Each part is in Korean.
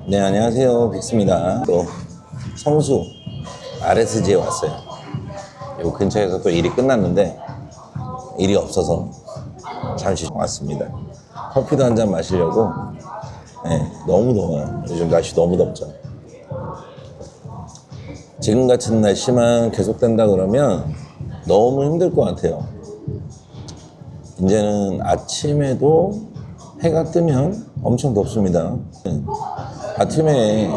네, 안녕하세요. 빅스입니다. 또 성수 RSG에 왔어요. 요 근처에서 또 일이 끝났는데 일이 없어서 잠시 왔습니다. 커피도 한 잔 마시려고. 네, 너무 더워요. 요즘 날씨 너무 덥죠. 지금 같은 날씨만 계속된다 그러면 너무 힘들 것 같아요. 이제는 아침에도 해가 뜨면 엄청 덥습니다. 아침에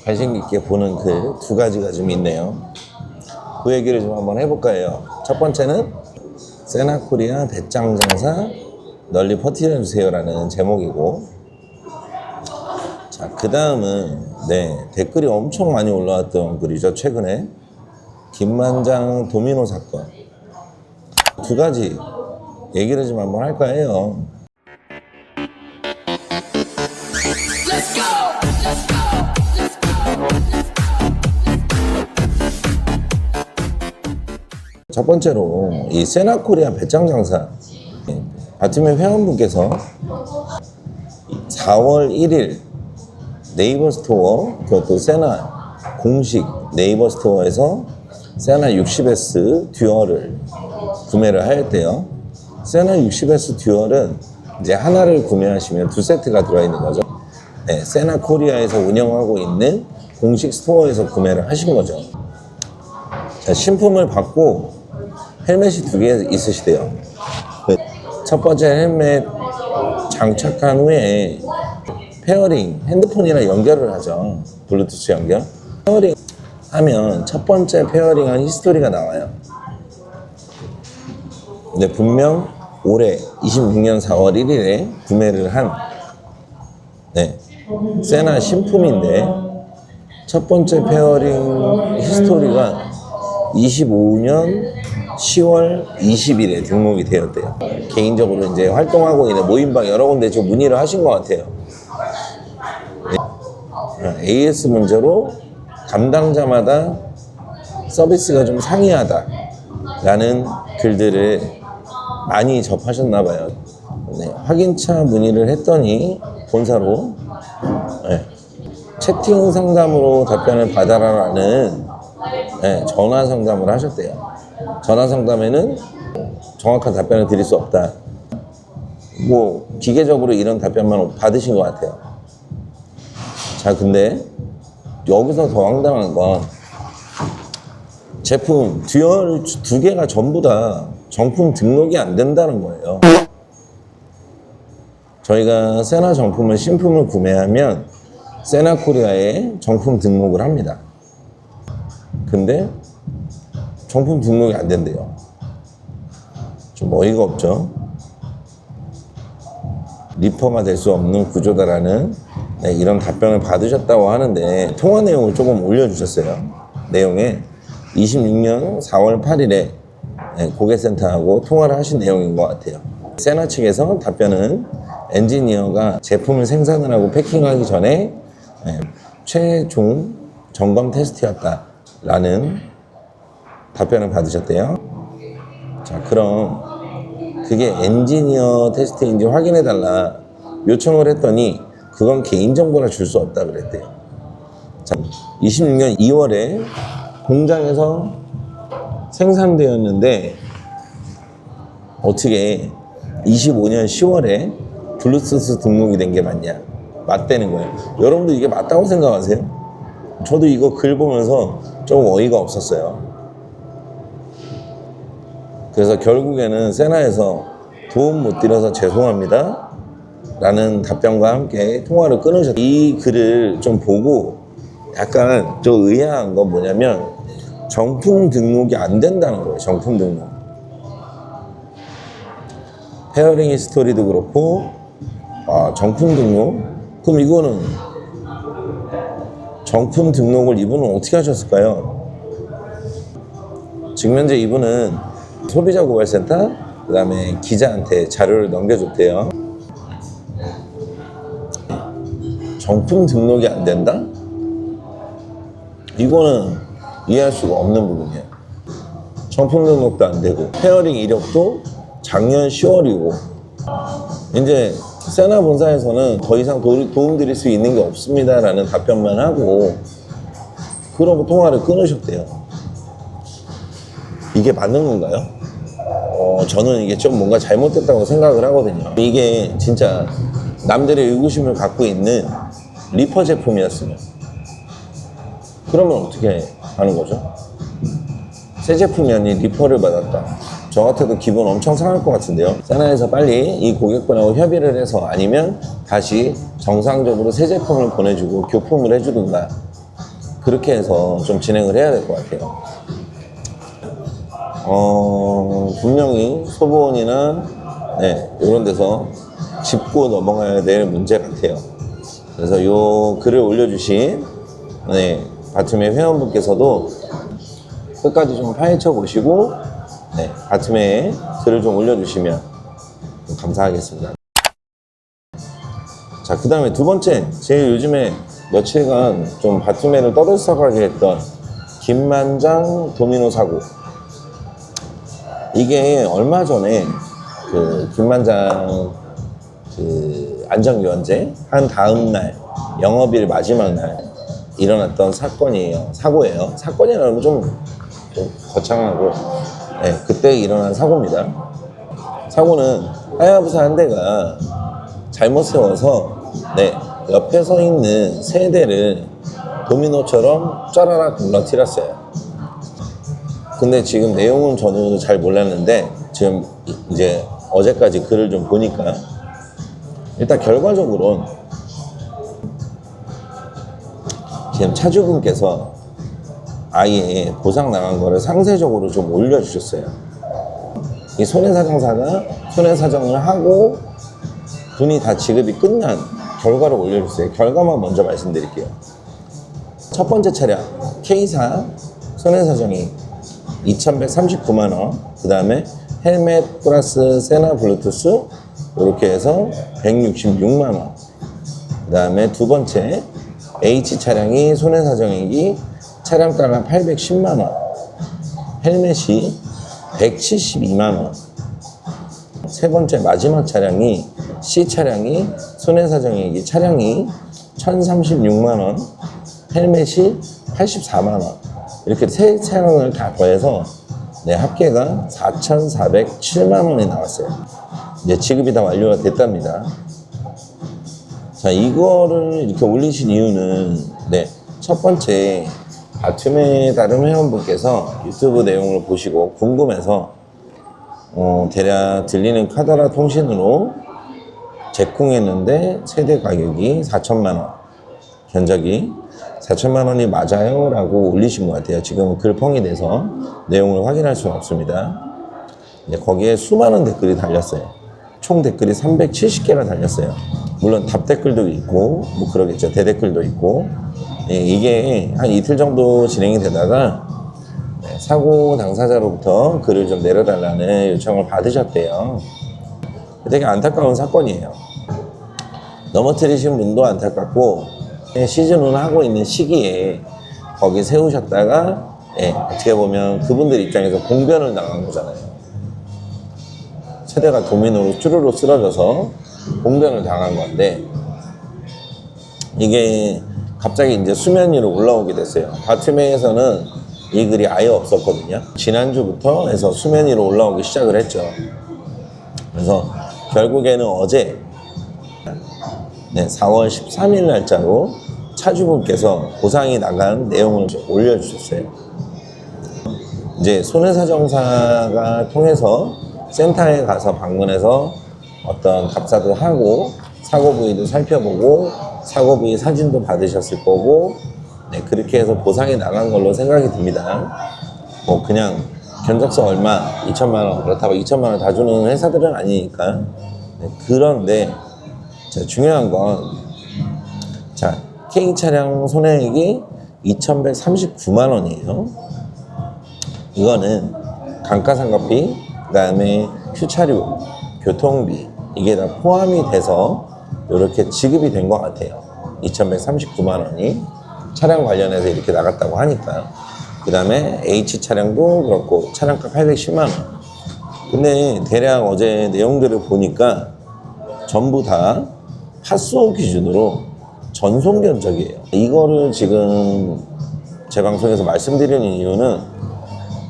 관심 깊게 보는 그 두 가지가 좀 있네요. 그 얘기를 좀 한번 해볼까 해요. 첫 번째는 세나코리아 배짱 장사 널리 퍼뜨려주세요 라는 제목이고, 자, 그 다음은 댓글이 엄청 많이 올라왔던 글이죠. 최근에 김만장 도미노 사건, 두 가지 얘기를 좀 한번 할까 해요. 첫 번째로 이 세나코리아 배짱 장사, 바티메 회원분께서 4월 1일 네이버 스토어, 그것도 세나 공식 네이버 스토어에서 세나 60S 듀얼을 구매를 하였대요. 세나 60S 듀얼은 이제 하나를 구매하시면 두 세트가 들어있는 거죠. 네, 세나 코리아에서 운영하고 있는 공식 스토어에서 구매를 하신 거죠. 자, 신품을 받고 헬멧이 두 개 있으시대요. 첫 번째 헬멧 장착한 후에 페어링, 핸드폰이랑 연결을 하죠. 블루투스 연결. 페어링 하면 첫 번째 페어링한 히스토리가 나와요. 근데 분명 올해 26년 4월 1일에 구매를 한 세나 신품인데, 첫 번째 페어링 히스토리가 25년 10월 20일에 등록이 되었대요. 개인적으로 이제 활동하고 있는 모임방 여러 군데 좀 문의를 하신 것 같아요. AS 문제로 담당자마다 서비스가 좀 상이하다라는 글들을 많이 접하셨나 봐요. 확인차 문의를 했더니 본사로 채팅 상담으로 답변을 받아라라는 전화 상담을 하셨대요. 전화 상담에는 정확한 답변을 드릴 수 없다. 뭐 기계적으로 이런 답변만 받으신 것 같아요. 자, 근데 여기서 더 황당한 건 제품 듀얼 두 개가 전부 다 정품 등록이 안 된다는 거예요. 저희가 세나 정품을 신품을 구매하면 세나 코리아에 정품 등록을 합니다. 근데 정품 등록이 안 된대요. 좀 어이가 없죠. 리퍼가 될 수 없는 구조다라는 이런 답변을 받으셨다고 하는데, 통화 내용을 조금 올려주셨어요. 내용에 26년 4월 8일에 고객센터하고 통화를 하신 내용인 것 같아요. 세나 측에서 답변은 엔지니어가 제품을 생산을 하고 패킹하기 전에 최종 점검 테스트였다라는 답변을 받으셨대요. 자, 그럼 그게 엔지니어 테스트인지 확인해달라 요청을 했더니 그건 개인정보라 줄 수 없다 그랬대요. 자, 26년 2월에 공장에서 생산되었는데 어떻게 25년 10월에 블루투스 등록이 된 게 맞냐? 맞다는 거예요. 여러분들 이게 맞다고 생각하세요? 저도 이거 글 보면서 좀 어이가 없었어요. 그래서 결국에는 세나에서 도움 못 드려서 죄송합니다 라는 답변과 함께 통화를 끊으셨어요. 이 글을 좀 보고 약간 좀 의아한 건 뭐냐면 정품 등록이 안 된다는 거예요. 정품 등록. 페어링 히스토리도 그렇고 정품 등록? 그럼 이거는 정품 등록을 이분은 어떻게 하셨을까요? 지금 현재 이분은 소비자고발센터, 그 다음에 기자한테 자료를 넘겨줬대요. 정품 등록이 안 된다? 이거는 이해할 수가 없는 부분이에요. 정품 등록도 안 되고 페어링 이력도 작년 10월이고 이제 세나 본사에서는 더 이상 도움 드릴 수 있는 게 없습니다 라는 답변만 하고 그러고 통화를 끊으셨대요. 이게 맞는 건가요? 저는 이게 좀 뭔가 잘못됐다고 생각을 하거든요. 이게 진짜 남들의 의구심을 갖고 있는 리퍼 제품이었으면 그러면 어떻게 하는 거죠? 새 제품이 아닌 리퍼를 받았다. 저 같아도 기분 엄청 상할 것 같은데요. 세나에서 빨리 이 고객분하고 협의를 해서 아니면 다시 정상적으로 새 제품을 보내주고 교품을 해주든가 그렇게 해서 좀 진행을 해야 될 것 같아요. 분명히 소보원이나 이런 데서 짚고 넘어가야 될 문제 같아요. 그래서 요 글을 올려주신 바툼의 회원분께서도 끝까지 좀 파헤쳐 보시고 바툼에 글을 좀 올려주시면 감사하겠습니다. 자, 그 다음에 두 번째, 제일 요즘에 며칠간 좀 바툼회를 떠들썩하게 했던 김만장 도미노 사고. 이게 얼마 전에 그 김만장 그 안전요원제 한 다음 날 영업일 마지막 날 일어났던 사건이에요. 사고예요. 사건이라면 좀 거창하고 그때 일어난 사고입니다. 사고는 하야부사 한 대가 잘못 세워서 옆에 서 있는 세 대를 도미노처럼 짜라락 무너뜨렸어요. 근데 지금 내용은 저도 잘 몰랐는데 지금 이제 어제까지 글을 좀 보니까 일단 결과적으로는 지금 차주분께서 아예 보상 나간 거를 상세적으로 좀 올려주셨어요. 이 손해사정사가 손해사정을 하고 돈이 다 지급이 끝난 결과를 올려주세요. 결과만 먼저 말씀드릴게요. 첫 번째 차량 K사 손해사정이 2,139만원, 그 다음에 헬멧 플러스 세나 블루투스 이렇게 해서 166만원, 그 다음에 두 번째 H 차량이 손해사정액이 차량가가 810만원, 헬멧이 172만원, 세 번째 마지막 차량이 C 차량이 손해사정액이 차량이 1,036만원, 헬멧이 84만원, 이렇게 세 차량을 다 더해서 합계가 4,407만원이 나왔어요. 이제 지급이 다 완료가 됐답니다. 자, 이거를 이렇게 올리신 이유는 첫 번째 바툼의 다른 회원분께서 유튜브 내용을 보시고 궁금해서 대략 들리는 카더라 통신으로 제공했는데 세대 가격이 4천만원, 견적이 4천만원이 맞아요? 라고 올리신 것 같아요. 지금 글펑이 돼서 내용을 확인할 수는 없습니다. 거기에 수많은 댓글이 달렸어요. 총 댓글이 370개가 달렸어요. 물론 답 댓글도 있고 뭐 그러겠죠. 대댓글도 있고. 이게 한 이틀 정도 진행이 되다가 사고 당사자로부터 글을 좀 내려달라는 요청을 받으셨대요. 되게 안타까운 사건이에요. 넘어뜨리신 분도 안타깝고 시즌1 하고 있는 시기에 거기 세우셨다가 어떻게 보면 그분들 입장에서 공변을 당한 거잖아요. 세대가 도미노로 쭈루루 쓰러져서 공변을 당한 건데 이게 갑자기 이제 수면 위로 올라오게 됐어요. 바툼회에서는 이 글이 아예 없었거든요. 지난주부터 해서 수면 위로 올라오기 시작을 했죠. 그래서 결국에는 어제 4월 13일 날짜로 차주분께서 보상이 나간 내용을 올려주셨어요. 이제 손해사정사가 통해서 센터에 가서 방문해서 어떤 답사도 하고 사고 부위도 살펴보고 사고 부위 사진도 받으셨을 거고 그렇게 해서 보상이 나간 걸로 생각이 듭니다. 뭐 그냥 견적서 얼마 2천만원 그렇다고 2천만원 다 주는 회사들은 아니니까. 그런데 중요한 건 K 차량 손해액이 2,139만원이에요. 이거는 감가상각비, 그 다음에 휴차료, 교통비 이게 다 포함이 돼서 이렇게 지급이 된 것 같아요. 2,139만원이 차량 관련해서 이렇게 나갔다고 하니까. 그 다음에 H 차량도 그렇고 차량가 810만원. 근데 대략 어제 내용들을 보니까 전부 다 파스모 기준으로 전송 견적이에요. 이거를 지금 제 방송에서 말씀드리는 이유는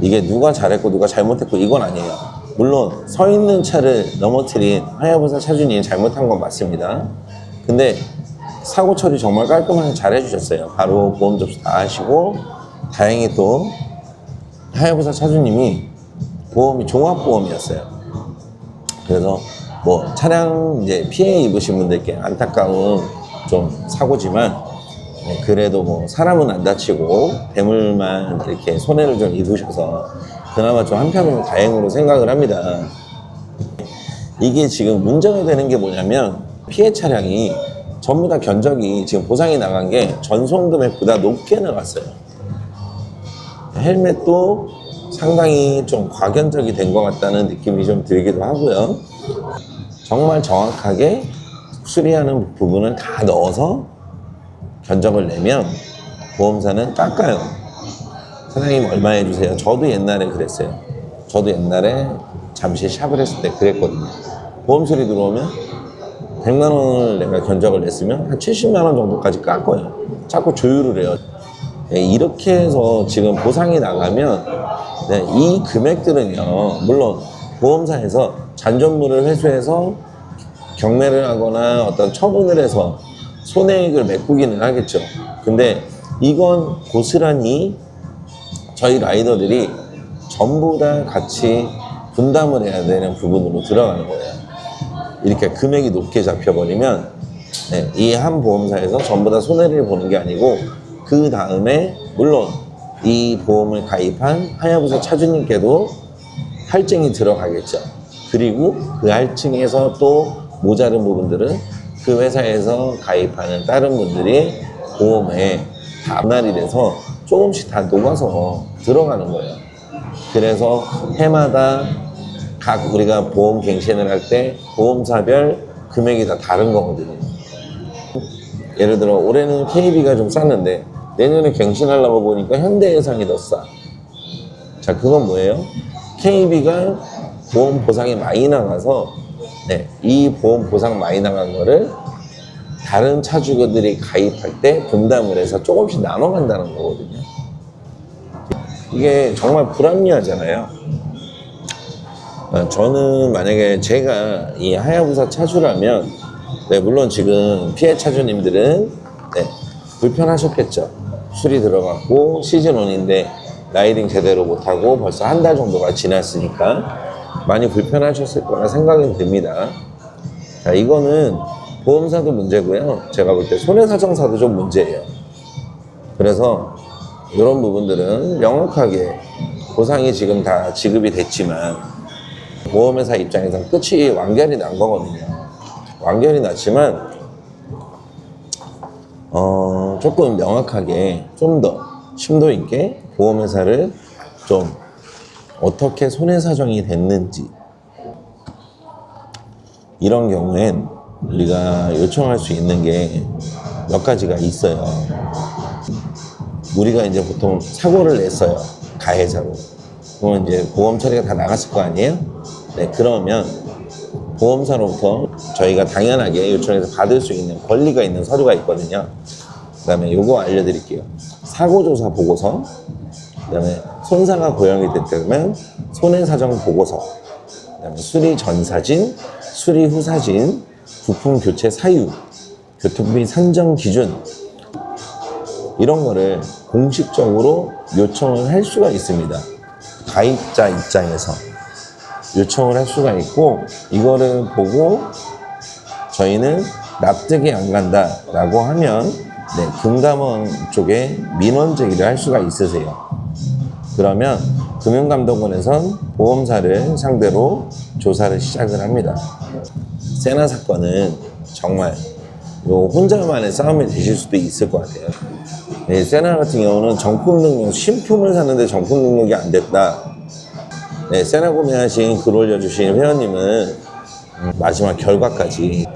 이게 누가 잘했고 누가 잘못했고 이건 아니에요. 물론 서 있는 차를 넘어뜨린 하야부사 차주님이 잘못한 건 맞습니다. 근데 사고 처리 정말 깔끔하게 잘 해주셨어요. 바로 보험 접수 다 하시고, 다행히 또 하야부사 차주님이 보험이 종합보험이었어요. 그래서 뭐 차량 이제 피해 입으신 분들께 안타까운 좀 사고지만, 그래도 뭐 사람은 안 다치고 대물만 이렇게 손해를 좀 입으셔서 그나마 좀 한편으로 다행으로 생각을 합니다. 이게 지금 문제가 되는 게 뭐냐면, 피해 차량이 전부 다 견적이 지금 보상이 나간 게 전송 금액보다 높게 나갔어요. 헬멧도 상당히 좀 과견적이 된 것 같다는 느낌이 좀 들기도 하고요. 정말 정확하게 수리하는 부분을 다 넣어서 견적을 내면 보험사는 깎아요. 사장님 얼마 해주세요. 저도 옛날에 그랬어요. 저도 옛날에 잠시 샵을 했을 때 그랬거든요. 보험 수리 들어오면 100만 원을 내가 견적을 냈으면 한 70만 원 정도까지 깎아요. 자꾸 조율을 해요. 이렇게 해서 지금 보상이 나가면 이 금액들은요, 물론 보험사에서 잔존물을 회수해서 경매를 하거나 어떤 처분을 해서 손해액을 메꾸기는 하겠죠. 근데 이건 고스란히 저희 라이더들이 전부 다 같이 분담을 해야 되는 부분으로 들어가는 거예요. 이렇게 금액이 높게 잡혀버리면 이 한 보험사에서 전부 다 손해를 보는 게 아니고, 그 다음에 물론 이 보험을 가입한 하야부사 차주님께도 할증이 들어가겠죠. 그리고 그 할증에서 또 모자른 부분들은 그 회사에서 가입하는 다른 분들이 보험에 다날이 돼서 조금씩 다 녹아서 들어가는 거예요. 그래서 해마다 각 우리가 보험 갱신을 할 때 보험사별 금액이 다 다른 거거든요. 예를 들어 올해는 KB가 좀 쌌는데 내년에 갱신하려고 보니까 현대해상이 더 싸. 자, 그건 뭐예요? KB가 보험 보상이 많이 나가서 이 보험 보상 많이 나간 거를 다른 차주들이 가입할 때 분담을 해서 조금씩 나눠 간다는 거거든요. 이게 정말 불합리하잖아요. 저는 만약에 제가 이 하야부사 차주라면, 물론 지금 피해 차주님들은 불편하셨겠죠. 술이 들어갔고 시즌1인데 라이딩 제대로 못하고 벌써 한 달 정도가 지났으니까 많이 불편하셨을 거라 생각이 듭니다. 자, 이거는 보험사도 문제고요. 제가 볼 때 손해사정사도 좀 문제예요. 그래서 이런 부분들은 명확하게 보상이 지금 다 지급이 됐지만 보험회사 입장에서는 끝이 완결이 난 거거든요. 완결이 났지만 조금 명확하게 좀 더 심도 있게 보험회사를 좀 어떻게 손해사정이 됐는지, 이런 경우엔 우리가 요청할 수 있는 게 몇 가지가 있어요. 우리가 이제 보통 사고를 냈어요. 가해자로. 그러면 이제 보험 처리가 다 나갔을 거 아니에요? 그러면 보험사로부터 저희가 당연하게 요청해서 받을 수 있는 권리가 있는 서류가 있거든요. 그 다음에 요거 알려드릴게요. 사고조사 보고서, 그 다음에 손상가 고형이 됐다면 손해사정 보고서, 그 다음에 수리 전 사진, 수리 후 사진, 부품 교체 사유, 교통비 산정 기준, 이런 거를 공식적으로 요청을 할 수가 있습니다. 가입자 입장에서 요청을 할 수가 있고, 이거를 보고 저희는 납득이 안 간다라고 하면 금감원 쪽에 민원 제기를 할 수가 있으세요. 그러면 금융감독원에선 보험사를 상대로 조사를 시작을 합니다. 세나 사건은 정말 혼자만의 싸움이 되실 수도 있을 것 같아요. 세나 같은 경우는 정품 능력, 신품을 샀는데 정품 능력이 안 됐다. 세나 구매하신 글 올려주신 회원님은 마지막 결과까지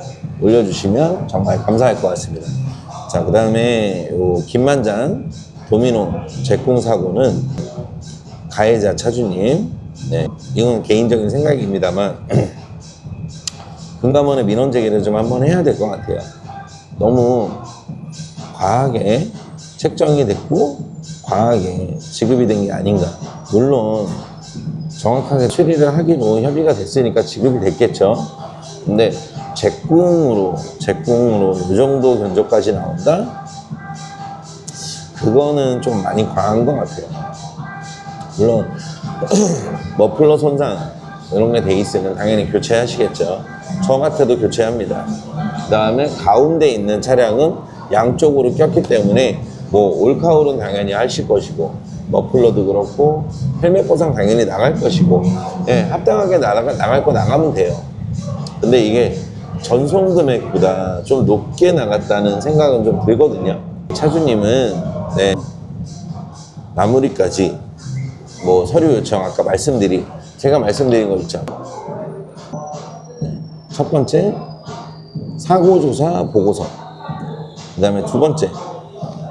올려주시면 정말 감사할 것 같습니다. 자, 그 다음에 김만장 도미노 제공 사고는 가해자 차주님, 이건 개인적인 생각입니다만 금감원의 민원 제기를 좀 한번 해야 될 것 같아요. 너무 과하게 책정이 됐고 과하게 지급이 된 게 아닌가. 물론 정확하게 처리를 하기로 협의가 됐으니까 지급이 됐겠죠. 근데 제꿍으로 이 정도 견적까지 나온다? 그거는 좀 많이 과한 것 같아요. 물론 머플러 손상 이런 게 돼 있으면 당연히 교체하시겠죠. 저 같아도 교체합니다. 그 다음에 가운데 있는 차량은 양쪽으로 꼈기 때문에 뭐 올카울은 당연히 하실 것이고 머플러도 그렇고 헬멧 보상 당연히 나갈 것이고 예, 합당하게 나갈 거 나가면 돼요. 근데 이게 전송 금액보다 좀 높게 나갔다는 생각은 좀 들거든요. 차주님은 네, 마무리까지 뭐 서류 요청 아까 제가 말씀드린 거 있죠. 네, 첫 번째 사고조사 보고서, 그 다음에 두 번째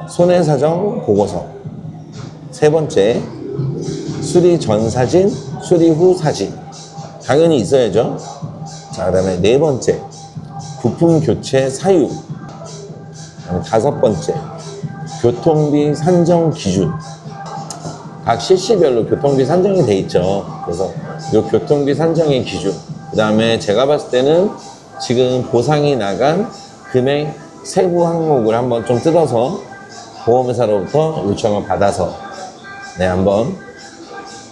손해사정 보고서, 세 번째 수리 전 사진, 수리 후 사진 당연히 있어야죠. 자, 그 다음에 네 번째 부품 교체 사유, 그다음에 다섯 번째 교통비 산정 기준. 각 CC별로 교통비 산정이 돼 있죠. 그래서 이 교통비 산정의 기준, 그 다음에 제가 봤을 때는 지금 보상이 나간 금액 세부 항목을 한번 좀 뜯어서 보험회사로부터 요청을 받아서 네, 한번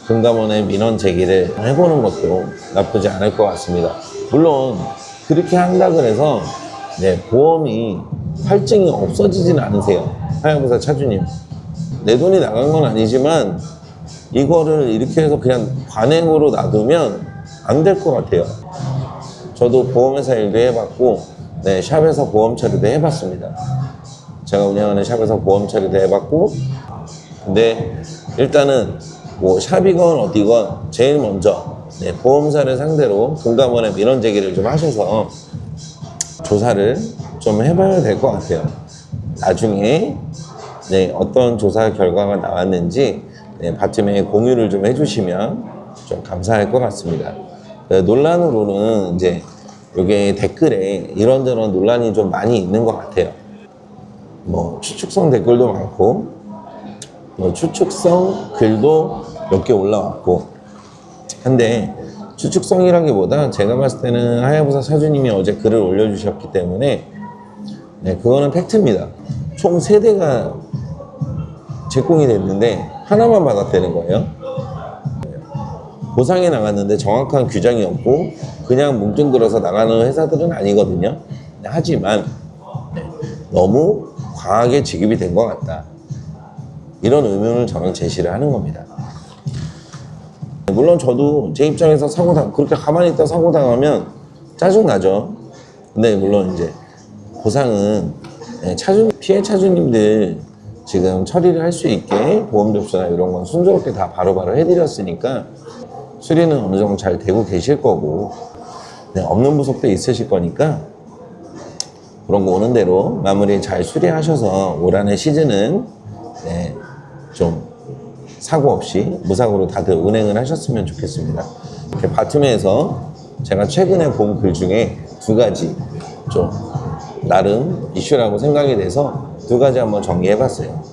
금감원의 민원 제기를 해보는 것도 나쁘지 않을 것 같습니다. 물론 그렇게 한다고 해서 네, 보험이 할증이 없어지진 않으세요. 하야부사 차주님, 내 돈이 나간 건 아니지만 이거를 이렇게 해서 그냥 관행으로 놔두면 안 될 것 같아요. 저도 보험회사 일도 해봤고 네, 샵에서 보험 처리도 해봤습니다. 제가 운영하는 샵에서 보험 처리도 해봤고, 근데 일단은 뭐 샵이건 어디건 제일 먼저 네, 보험사를 상대로 금감원에 민원 제기를 좀 하셔서 조사를 좀 해봐야 될 것 같아요. 나중에 네, 어떤 조사 결과가 나왔는지 네, 바텀에 공유를 좀 해주시면 좀 감사할 것 같습니다. 논란으로는 이제 이게 댓글에 이런저런 논란이 좀 많이 있는 것 같아요. 뭐 추측성 댓글도 많고, 뭐 추측성 글도 몇 개 올라왔고, 근데 추측성이라기보다 제가 봤을 때는 하야부사 차주님이 어제 글을 올려주셨기 때문에 네, 그거는 팩트입니다. 총 3대가 제공이 됐는데 하나만 받았다는 거예요. 보상이 나갔는데 정확한 규정이 없고 그냥 뭉뚱그려서 나가는 회사들은 아니거든요. 하지만 네, 너무 과하게 지급이 된 것 같다, 이런 의문을 저는 제시를 하는 겁니다. 물론 저도 제 입장에서 그렇게 가만히 있다 사고 당하면 짜증나죠. 근데 물론 이제 보상은 피해 차주님들 지금 처리를 할 수 있게 보험 접수나 이런 건 순조롭게 다 바로바로 해드렸으니까 수리는 어느 정도 잘 되고 계실 거고 네, 없는 부속도 있으실 거니까 그런 거 오는 대로 마무리 잘 수리하셔서 올 한해 시즌은 네, 좀 사고 없이 무사고로 다들 운행을 하셨으면 좋겠습니다. 이렇게 바텀에서 제가 최근에 본 글 중에 2가지 좀 나름 이슈라고 생각이 돼서 2가지 한번 정리해봤어요.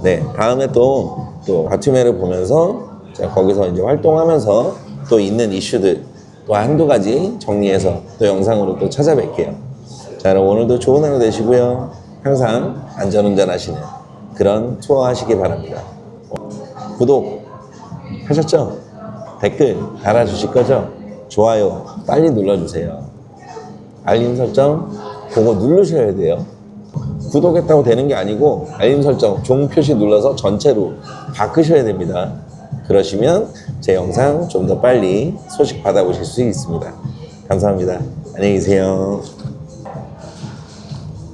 네, 다음에 또 바텀회를 보면서 제가 거기서 이제 활동하면서 또 있는 이슈들 또 한두 가지 정리해서 또 영상으로 또 찾아뵐게요. 자, 그럼 오늘도 좋은 하루 되시고요. 항상 안전운전 하시는 그런 투어 하시기 바랍니다. 구독 하셨죠? 댓글 달아주실 거죠? 좋아요 빨리 눌러주세요. 알림 설정 그거 누르셔야 돼요. 구독했다고 되는 게 아니고 알림 설정 종 표시 눌러서 전체로 바꾸셔야 됩니다. 그러시면 제 영상 좀 더 빨리 소식 받아보실 수 있습니다. 감사합니다. 안녕히 계세요.